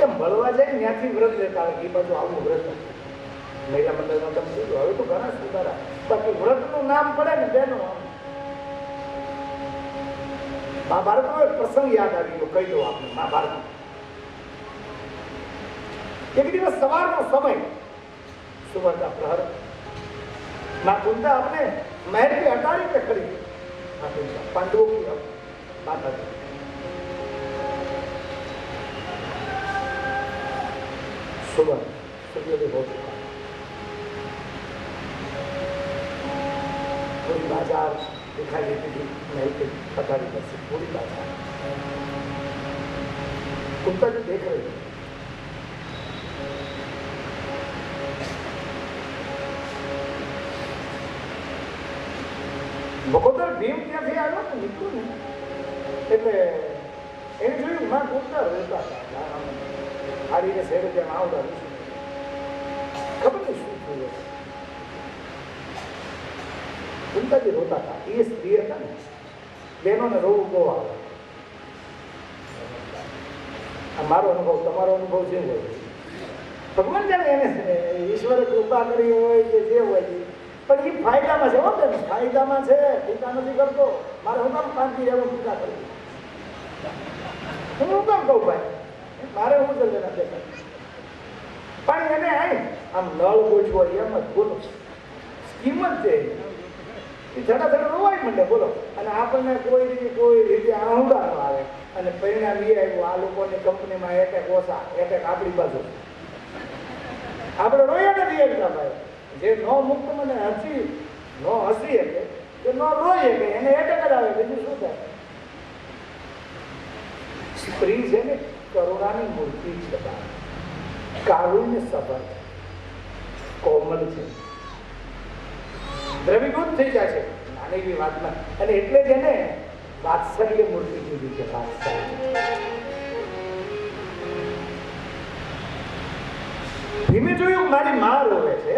એટલે મળવા જાય ત્યાંથી વ્રત લેતા હોય એ બાજુ આવું વ્રત મહિલા મંડળમાં તમે કીધું હવે તો ઘણા સુધારા બાકી વ્રતનું નામ પડે ને બેનો મહાભારતનો એક પ્રસંગ યાદ આવી ગયો કહી દો આપણે મહાભારત એક દિવસ સવારનો સમય સુવર્ણ પ્રહર माँ कुंता अपने महल की अटारी पे खड़ी पांडवों की माता जी सुबह सूर्योदय हो चुका पूरी बाजार दिखाई देती थी महल के अटारी पर से पूरी बाजार कुंता जी देख रहे थे બકોદર ભીમ ત્યાંથી આવ્યો ને નીકળ્યું ને એટલે એને જોયું માં કૂદતા રહેતા હતા હારીને શેર ત્યાં આવતા ખબર નહીં શું થયું કુંતાજી રોતા હતા એ સ્ત્રી હતા ને બહેનોને રોવું બહુ આવે આ મારો અનુભવ તમારો અનુભવ જે હોય ભગવાન જાણે એને ઈશ્વરે કૃપા કરી હોય કે જે હોય પણ એ ફાયદામાં છે હોતે ને ફાયદામાં છે ટીકા નથી કરતો મારે હું કામ શાંતિ રહેવું ટીકા કરવી હું કામ કહું ભાઈ મારે હું છે લેના દેખાય પણ એને આમ નળ ગોઠવો એમ જ બોલો સ્કીમ જ છે એ થતા રોવાય માંડે બોલો અને આપણને કોઈ રીતે આહુડાનો આવે અને પરિણામ એ આવ્યું આ લોકોની કંપનીમાં એટેક ઓછા એટેક આપણી બાજુ આપણે રોયા નથી એકતા ભાઈ જે નો મુક્ત મને હસી એટલે કે નો રોય કે એને એટેક જ આવે બીજું શું થાય સ્ત્રી છે ને કરુણાની મૂર્તિ છે કારુણ્ય સભર કોમલ છે દ્રવીભૂત થઈ જાય છે નાની એવી વાતમાં અને એટલે જ એને વાત્સલ્ય મૂર્તિ કીધી છે વાત્સલ્ય ધીમે જોયું મારી માં રોવે છે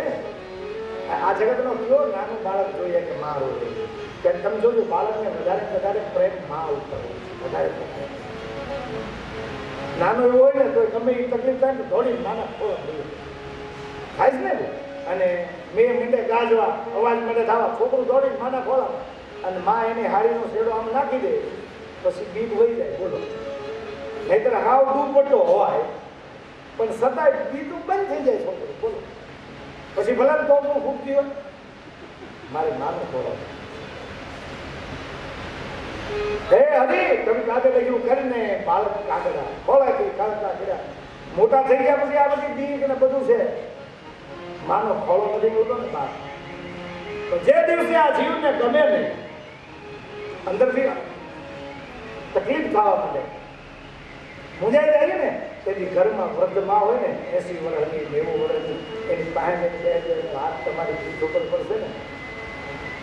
આ જગતનો કયો નાનું બાળક જોઈએ કે માં રોવે છે તમે જોજો બાળકને વધારે પ્રેમ માં ઉપર વધારે નાનો એવો હોય ને તો ગમે એ તકલીફ થાય ને દોડી નાના ખોળ થાય છે ને અને મેં મીંડે ગાજવા અવાજ મને થવા છોકરું દોડીને માના ખોળા અને માં એની હાડીનો શેડો આમ નાખી દે પછી બીક વહી જાય બોલો નહીતર હાવ દુપટ્ટો હોય પણ છતાંય બીજું બંધ થઈ જાય છોકરું બોલો પછી ભલે તો હું ફૂંકતી હોય મારે માનું ખોરાક હે હરી તમે કાગળ લખ્યું કરીને બાળક કાગળા ખોળાથી કાગળા કર્યા મોટા થઈ ગયા પછી આ બધી બીક ને બધું છે માનો ખોળો નથી હોતો ને બાપ તો જે દિવસે આ જીવને ગમે નહીં અંદરથી તકલીફ થવા માંડે મુંજાઈ જાય ને તેથી ઘરમાં વૃદ્ધ માં હોય ને 80 વર્ષની 90 વર્ષની એની પાસે હાથ તમારી પીઠ ઉપર પડશે ને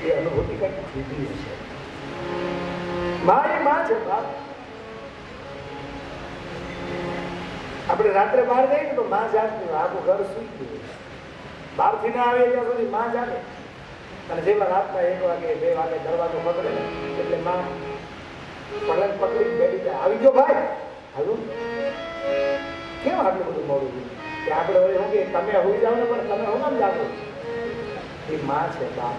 એ અનુભૂતિ કંઈક જુદી હશે માં એ માં છે બાપ આપણે રાત્રે બહાર જઈએ ને તો માં જાગતી આખું ઘર સુઈ ગયું બહારથી ના આવે ત્યાં સુધી માં જાગે અને જેવા રાતના 1 વાગે 2 વાગે દરવાજો પકડે ને એટલે માં પલંગ પકડી બેઠી જાય આવી ગયો ભાઈ હાલું કેમ આટલું બધું મોડું થયું કે આપણે હવે શું કે તમે હોઈ જાઓ ને પણ તમે હું નામ જાગો એ માં છે બાપ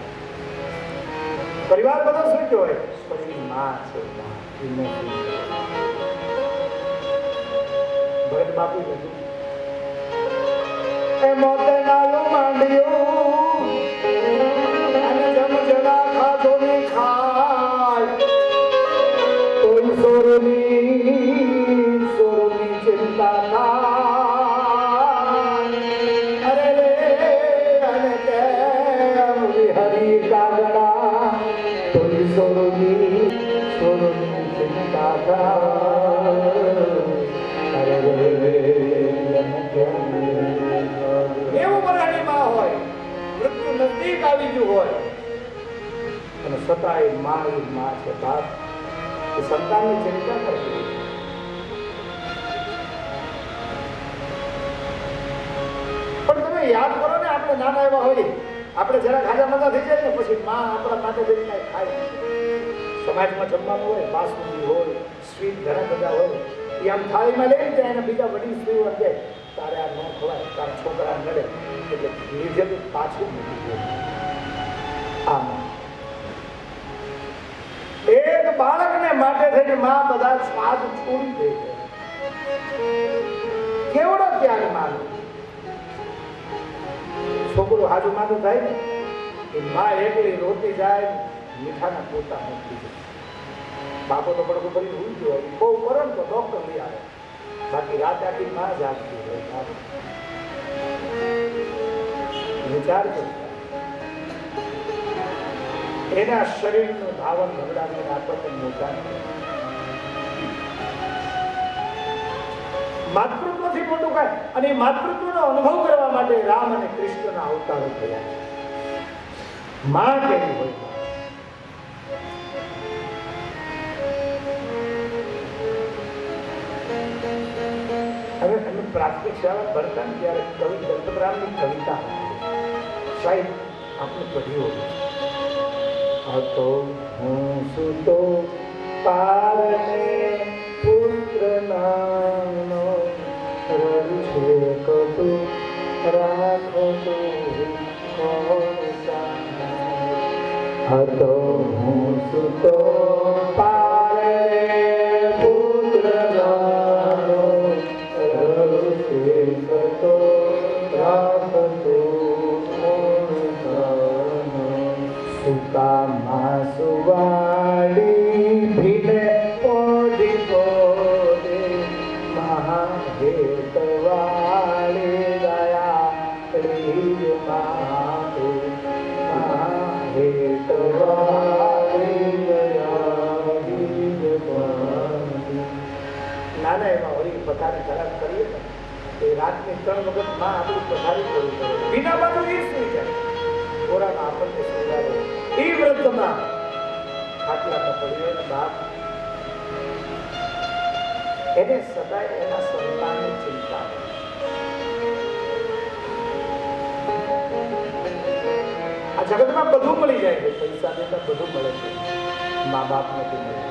પરિવાર બધો શું ગયો હોય પણ એ માં છે ભગત બાપુ બધું એ મોતે નાલું માંડ્યું અને જમ જરા ખાધો ને ખાય કોઈ સોરની ચિંતા થાય અરે રે અને કેમ હરી કાગડા કોઈ સોરની ચિંતા થાય અરે રે એવું બરાડીમાં હોય મૃત્યુ નજદીક આવી ગયું હોય અને છતાંય માં છે બાપ એ સંતાનની ચિંતા કરતી પણ તમે યાદ કરો ને આપણે નાના એવા હોય આપણે જરા ખાજા મજા થઈ જાય ને પછી માં આપણા માટે જઈને કઈ ખાય સમાજમાં જમવાનું હોય બાસુંદી હોય સ્વીટ ઘણા બધા હોય એ આમ થાળીમાં લઈને ત્યાં એના બીજા વડીલ સ્ત્રીઓ કે તારે આ ન ખવાય, તારા છોકરા નડે, એટલે લીધેલું પાછું મૂકી દે. આમ એક બાળકને માટે થઈને માં બધા સ્વાદ છોડી દે છે. કેવડો ત્યાગ માનો. છોકરું હાજુ માનું થાય ને એ માં એકલી રોતી જાય, મીઠાના પોતા મૂકી દે. બાપો તો પડકું ભરી ભૂલ ગયો હોય, બહુ કરો ને તો ડોક્ટર લઈ આવે, બાકી રાત આખી માં જાગતી હોય. વિચાર કરતા એના શરીરનું ધાવન ભગડાવીને આપણને મોટા માતૃત્વથી મોટું કાંઈ. અને માતૃત્વનો અનુભવ કરવા માટે રામ અને કૃષ્ણના અવતારો થયા છે. માં કેવી હોય. હવે અમે પ્રાથમિક શાળા ભણતા ને ત્યારે કવિ દત્તરામની કવિતા સાહેબ આપણે પઢ્યું હતો. હું સુતો પારને પુત્ર નાનો રવિ છે કટુ રાખો તો હતો. હું સુતો પારને પુત્ર નાનો રવિ છે કટુ રાખો તો સુકામાં સુવાડી ભીલે ઓડી પોડે મહાહેતવાળી દયા રીજ માહે મહાહેતવાળી દયા રીજ માહે. નાના એમાં વળી પથારી ખરાબ કરીએ ને એ રાતની 3 વખત માં આપણી પથારી કરવી પડે. બીના બાજુ એ સુઈ જાય, કોરામાં આપણને સુધારે. એ વૃદ્ધમાં ખાટલામાં પડ્યો ને બાપ એને સદાય એના સંતાનની ચિંતા. આ જગતમાં બધું મળી જાય છે, પૈસા દેતા બધું મળે છે, મા બાપ નથી મળે.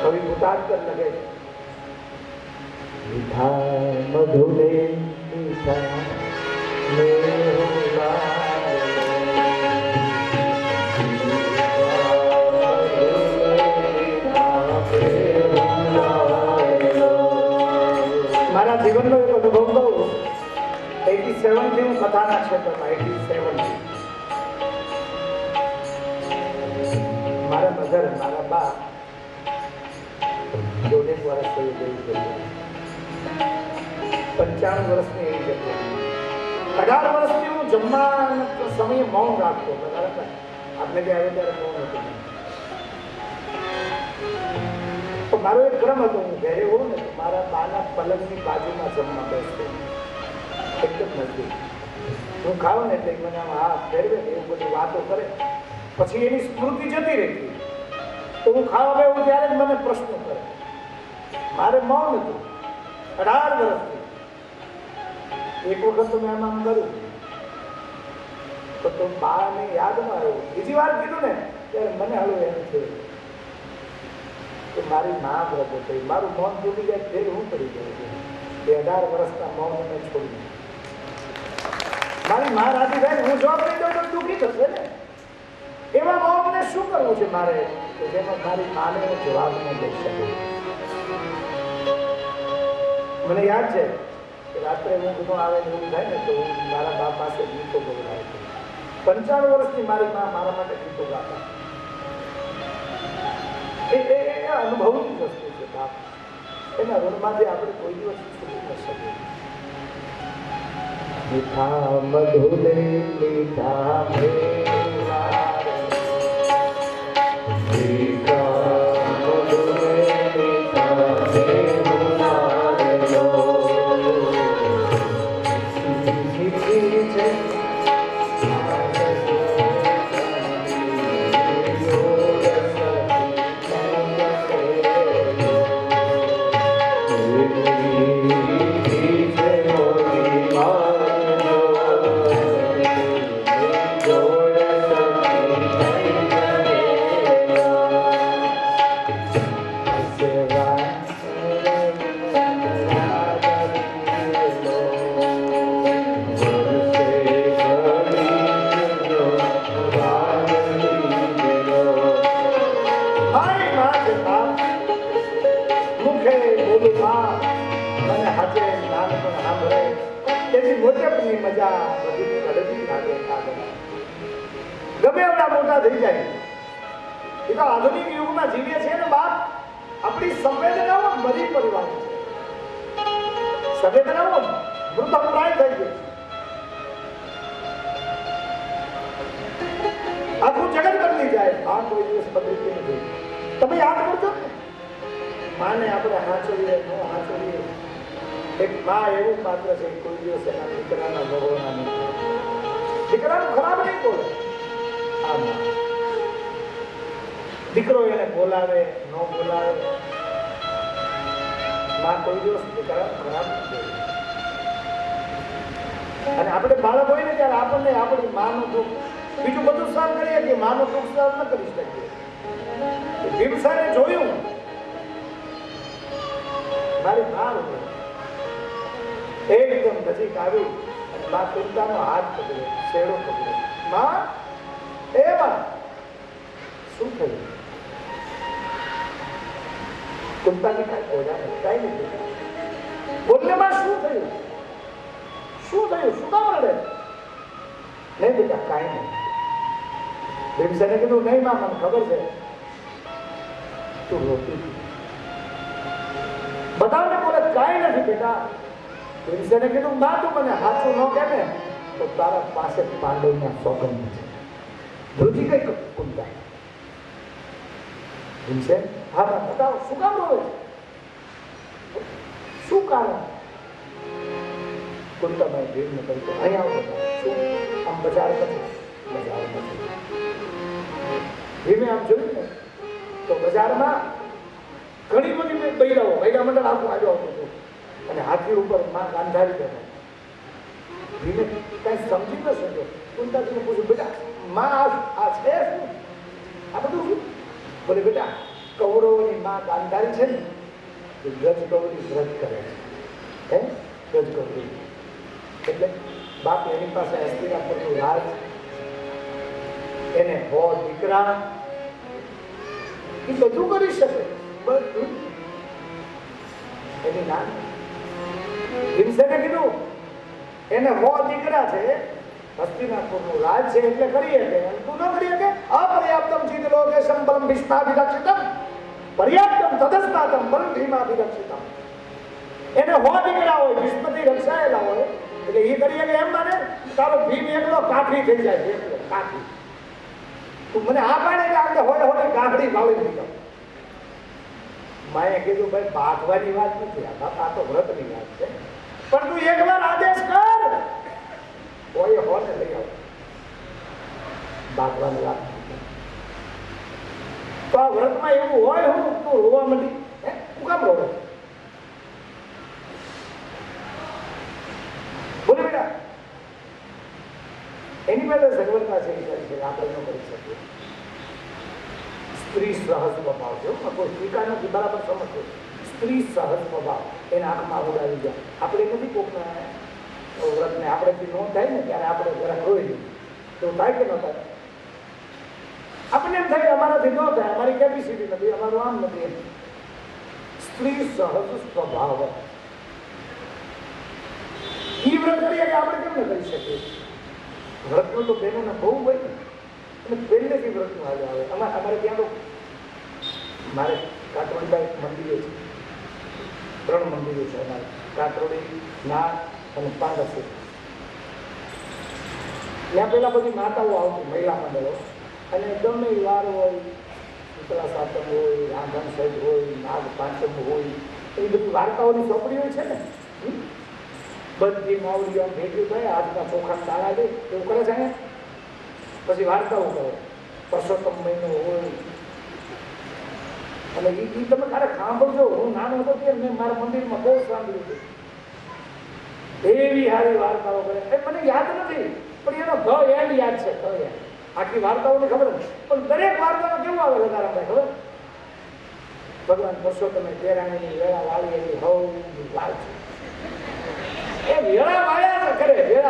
કવિ ઉતાર લગે છે. મીઠા મધુરે મીઠા મારા જીવનનો એક અનુભવ કહું. 87 થી હું કથાના ક્ષેત્રમાં 87 મારા મધર મારા બા 2 વર્ષ થઈ ગયું. 55 વર્ષની એજ હતી. 18 વર્ષથી હું જમવા સમયે મૌન રાખતો. આપણે જે આવે ત્યારે મૌન હતું. તો મારો એક ક્રમ હતો, હું ઘરે હોઉં ને મારા બાના પલંગની બાજુમાં જમવા બેસતો, એકદમ નજદીક. હું ખાઉં ને એટલે મને આમ હાથ ફેરવે ને એવું બધી વાતો કરે, પછી એની સ્મૃતિ જતી રહેતી. તો હું ખાવા બેવું ત્યારે જ મને પ્રશ્નો કરે. મારે મૌન હતું 18 વર્ષથી. એક વખત તો મેં આમ કર્યું તો બાને યાદમાં આવ્યું. બીજી વાર કીધું ને ત્યારે મને હાલું એમ થયું કે મારી મા વ્રત થઈ, મારું મૌન તૂટી જાય ફેર હું કરી ગયું. 18 વર્ષના મૌન મેં છોડી. મારી મા રાજી થાય ને હું જવાબ નહીં દઉં તો દુઃખી થશે ને. એવા મૌનને શું કરવું છે મારે કે જેમાં મારી માને જવાબ ન દઈ શકે. મને યાદ છે કે રાત્રે હું ગુનો આવે ને એવું થાય ને તો હું મારા બાપ પાસે ગીતો ગવડાવું. 55 વર્ષની મારી મા મારા માટે ગીતો ગાતા. એ અનુભવની વસ્તુ છે બાપ. એના ઋણમાંથી આપણે કોઈ દિવસ છૂટી ન શકીએ. મીઠા મધુરે મીઠા મેવા નાનપણ સાંભળે તેની મોટેપની મજા બધી અડધી લાગે કાગડા. ગમે એવડા મોટા થઈ જાય એ તો આધુનિક યુગમાં જીવીએ છીએ ને બાપ. આપણી સંવેદનાઓ મરી પડવાની છે, સંવેદનાઓ મૃતપ્રાય થઈ ગઈ. આખું જગત બદલી જાય. આ કોઈ દિવસ બદલતી નથી. તમે યાદ કરજો ને, માને આપણે હાંચવીએ ન હાંચવીએ. એક માં એવું પાત્ર છે કોઈ દિવસ એના દીકરાના ભગવાના નહીં. દીકરાનું ખરાબ નહીં બોલે. આ માં દીકરો એને બોલાવે ન બોલાવે, માં કોઈ દિવસ દીકરાનું ખરાબ નહીં બોલે. અને આપણે બાળક હોય ને ત્યારે આપણને આપણી માનું દુઃખ બીજું બધું સહન કરીએ કે માનું દુઃખ સહન ન કરી શકીએ. ભીમસેને જોયું, મારી માં એકદમ નજીક આવી અને માં કુંતાનો હાથ પકડ્યો, શેડો પકડ્યો. માં, એ માં, શું થયું? કુંતાની કાંઈ બોલ્યા નહીં, કાંઈ નહીં બોલને. માં, શું થયું? શું થયું? શું કામ રડે? નહીં બેટા, કાંઈ નહીં. ભીમસેને કીધું, નહીં માં, મને ખબર છે તું રોતી હતી. બધાને બોલે કાંઈ નથી બેટા. ભીમસેને કીધું, માં તું મને સાચું ન કહે ને તો તારા પાસે પાંડવના સોગંદ છે. ધ્રુજી કઈ કુંતા. ભીમસેન, હા માં બતાવો, શું કામ રોવે છે? શું કારણ? કુંતાભાઈ ભીમને કહ્યું, અહીંયા આવો. શું? આમ બજાર નથી. બજાર નથી. ભીમે આમ જોયું ને તો બજારમાં ઘણી બધી બૈરાઓ, બૈરા મંડળ આખું આજુ આવતું હતું અને હાથી ઉપર માં ગાંધારી બેઠા. ભીમે કઈ સમજી ન શક્યો. કુંતાજીને પૂછ્યું, બેટા માં આ છે શું? આ બધું શું? બોલે, બેટા કૌરવોની માં ગાંધારી છે ને એ ગજ ગૌરી વ્રત કરે છે. હે ગજ ગૌરી એટલે બાપ એની પાસે હસ્તિનાપુરનું રાજ, એને હો દીકરા, એ બધું કરી શકે. બધું એની નામ. ભીમસેને કીધું, એને હો દીકરા છે, હસ્તિનાપુરનું રાજ છે એટલે કરી શકે. તું ન કરી શકે. અપર્યાપ્તમ ચિદ લોકેશમ બલમ ભીષ્માભિરક્ષિતમ પર્યાપ્તમ તદસ્નાતમ બલમ ભીમાભિરક્ષિતમ. એને હો દીકરા હોય, ભીષ્મથી રક્ષાયેલા હોય એટલે એ કરી શકે એમ માને. તારો ભીમ એકલો કાઠી થઈ જાય. એકલો કાઠી. તું મને આ પાડે કે આપણે હોય હોય ગાંઠડી વાળી દીધો. માએ કીધું, ભાઈ બાંધવાની વાત નથી આ બાપ, આ તો વ્રતની વાત છે. પણ તું એકવાર આદેશ કર, કોઈ હોને લઈ આવ. બાંધવાની વાત તો આ વ્રતમાં એવું હોય, હું તું રોવા માંડી. હું કામ રોવે? બોલે બેટા, એની પહેલા સગવડતા છે એ કરી છે, આપણે ન કરી શકીએ. સ્ત્રી સહજ સ્વભાવ છે, કોઈ ટીકા નથી, બરાબર સમજજો. સ્ત્રી સહજ સ્વભાવ એને આંખમાં ઉડાવી જાય. આપણે નથી કોકના વ્રતને આપણેથી ન થાય ને ત્યારે આપણે જરા રોઈ દઈએ તો થાય કે ન થાય? આપણને એમ થાય અમારાથી ન થાય, અમારી કેપેસિટી નથી, અમારું આમ નથી. સ્ત્રી સહજ સ્વભાવ એ વ્રત કરીએ કે આપણે કેમ ન કરી શકીએ? વ્રતનું તો બહેનોને બહુ હોય ને, અને પહેલેથી વ્રતનું હાલ આવે. અમારે ત્યાં તો મારે કાતરોડીમાં મંદિરો છે, 3 મંદિરો છે અમારે. કાતરોડી, નાગ અને પાંડસી. ત્યાં પેલા બધી માતાઓ આવતી, મહિલા મંડળો, અને ગમે વાર હોય, શીતળા સાતમ હોય, રાંધણ સજ હોય, નાગ પાંચમ હોય, એ બધી વાર્તાઓની ચોપડી હોય છે ને. બધી માવડીઓ ભેગી થાય, હાથના ચોખા તાળા દે, એવું કરે છે ને. પછી વાર્તાઓ કરે, પરસોત્તમ મહિનો હોય. અને એ તમે ક્યારેક સાંભળજો. હું નાનો હતો ત્યારે મેં મારા મંદિરમાં બહુ સાંભળ્યું હતું. એવી સારી વાર્તાઓ કરે. મને યાદ નથી પણ એનો ધ એન્ડ યાદ છે. ધ એન્ડ આખી વાર્તાઓને ખબર નથી, પણ દરેક વાર્તામાં કેવું આવે લગારામભાઈ ખબર? ભગવાન પરસોત્તમે તેરાણીની વેળા વાળી એવી હવ લાલ છે. એ વેળા